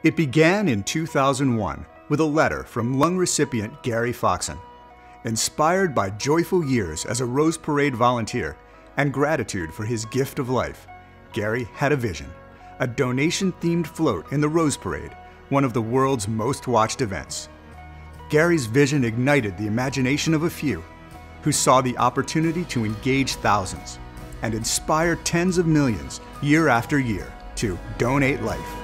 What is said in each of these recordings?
It began in 2001 with a letter from lung recipient Gary Foxon. Inspired by joyful years as a Rose Parade volunteer and gratitude for his gift of life, Gary had a vision, a donation-themed float in the Rose Parade, one of the world's most watched events. Gary's vision ignited the imagination of a few, who saw the opportunity to engage thousands and inspire tens of millions year after year to donate life.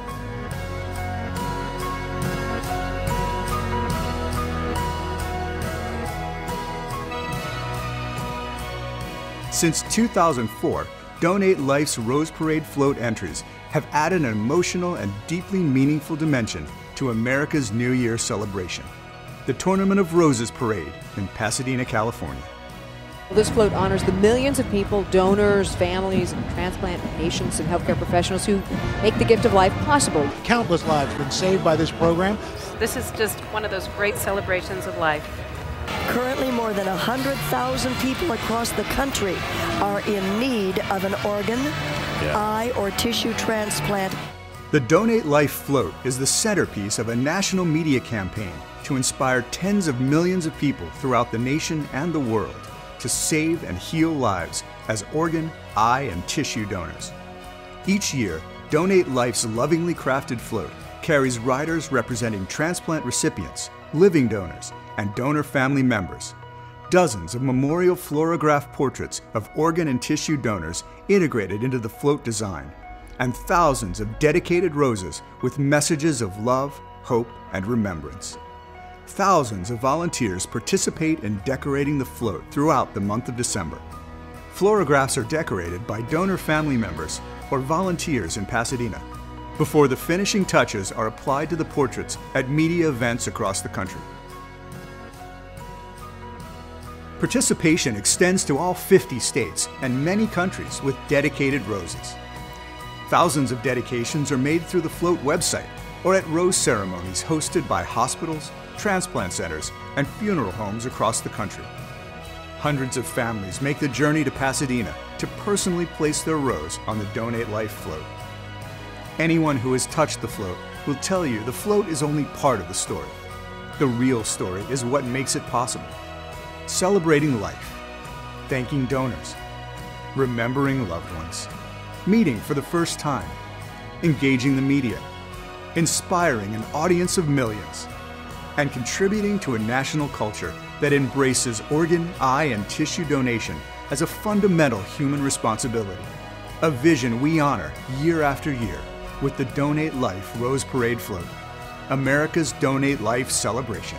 Since 2004, Donate Life's Rose Parade float entries have added an emotional and deeply meaningful dimension to America's New Year celebration, the Tournament of Roses Parade in Pasadena, California. This float honors the millions of people, donors, families, and transplant patients and healthcare professionals who make the gift of life possible. Countless lives have been saved by this program. This is just one of those great celebrations of life. Currently, more than 100,000 people across the country are in need of an organ, eye, or tissue transplant. The Donate Life float is the centerpiece of a national media campaign to inspire tens of millions of people throughout the nation and the world to save and heal lives as organ, eye, and tissue donors. Each year, Donate Life's lovingly crafted float carries riders representing transplant recipients, living donors, and donor family members. Dozens of memorial fluorograph portraits of organ and tissue donors integrated into the float design, and thousands of dedicated roses with messages of love, hope, and remembrance. Thousands of volunteers participate in decorating the float throughout the month of December. Fluorographs are decorated by donor family members or volunteers in Pasadena before the finishing touches are applied to the portraits at media events across the country. Participation extends to all 50 states and many countries with dedicated roses. Thousands of dedications are made through the float website or at rose ceremonies hosted by hospitals, transplant centers, and funeral homes across the country. Hundreds of families make the journey to Pasadena to personally place their rose on the Donate Life float. Anyone who has touched the float will tell you the float is only part of the story. The real story is what makes it possible. Celebrating life, thanking donors, remembering loved ones, meeting for the first time, engaging the media, inspiring an audience of millions, and contributing to a national culture that embraces organ, eye, and tissue donation as a fundamental human responsibility. A vision we honor year after year with the Donate Life Rose Parade float, America's Donate Life celebration.